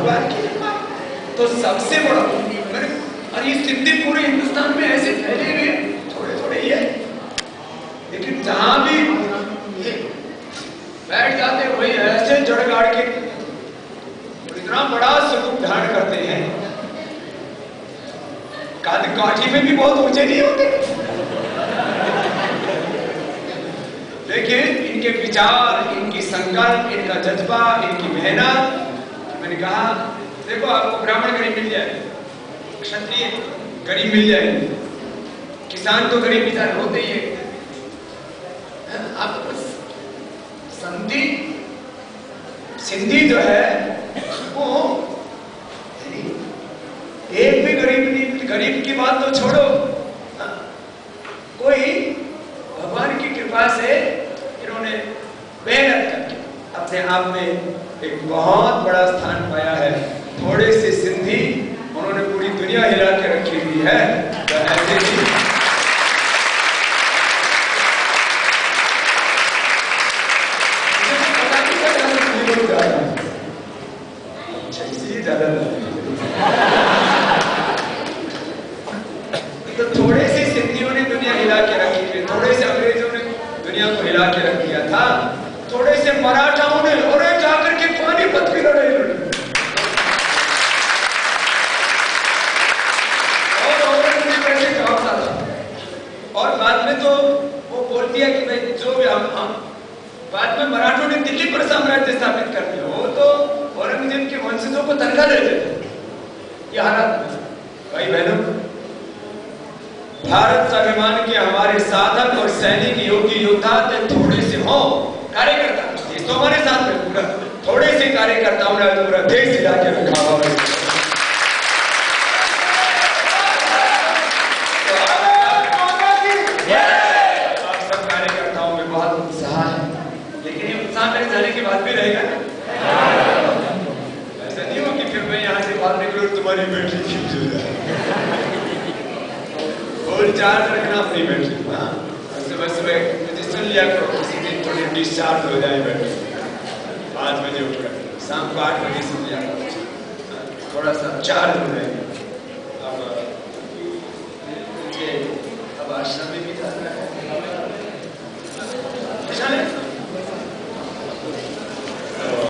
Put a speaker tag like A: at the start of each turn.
A: भगवान की कृपा। तो सबसे बड़ा मैंने, और ये सिद्धि पूरे हिंदुस्तान में ऐसे फैले हुए थोड़े थोड़े ही है, लेकिन जहां भी बैठ जाते हैं वही ऐसे जड़ गाड़ के इतना बड़ा स्वरूप धारण करते हैं। काठी में भी बहुत ऊंचे नहीं होते, लेकिन इनके विचार, इनकी संकल्प, इनका जज्बा, इनकी मेहनत। मैंने कहा देखो आपको ब्राह्मण गरीब मिल जाए, क्षत्रिय गरीब मिल जाए, किसान तो गरीब बेचारे होते ही है। आपको सिंधी जो है वो एक भी गरीब नहीं, गरीब की बात तो छोड़ो, कोई भगवान की कृपा से इन्होंने मेहनत करके अपने आप में एक बहुत बड़ा स्थान पाया है। थोड़े से सिंधी उन्होंने पूरी दुनिया हिला के रखी हुई है। तो ऐसे ही तो थोड़े से सिंधियों ने दुनिया हिला के रखी थी, थोड़े से अंग्रेजों ने दुनिया को हिला के रख दिया था, थोड़े से मराठाओं ने और जाकर के पानीपत की लड़ाई लड़ी और कैसे जवाब था। और बाद में तो वो बोल दिया कि भाई जो भी हम बाद में मराठों ने दिल्ली पर साम्राज्य स्थापित कर दिया, वो तो औरंगजेब के वंशजों को तनख्वाह देते थे। ये हालात भाई बहनों, भारत स्वाभिमान के हमारे साधक और सैनिक योगी योद्धा थोड़े से हो कार्यकर्ता, ये तो हमारे साथ में पूरा थोड़े से कार्यकर्ताओं ने पूरा देश हिला के रखा हुआ है। आप सब कार्यकर्ताओं में बहुत उत्साह है, लेकिन ये उत्साह मेरे जाने के बाद भी रहेगा ना। ऐसा नहीं हो कि फिर मैं यहाँ से बाहर निकलूं तुम्हारी बैटरी खींच और चार्ज रखना अपनी बैटरी। हाँ, सुबह सुबह रजिस्टर लिया करो, किसी दिन थोड़ी डिस्चार्ज हो जाए बैटरी, 5 बजे उठकर शाम को 8 बजे से लिया करो, थोड़ा सा चार्ज हो जाएगा। अब आश्रम में भी जाना है।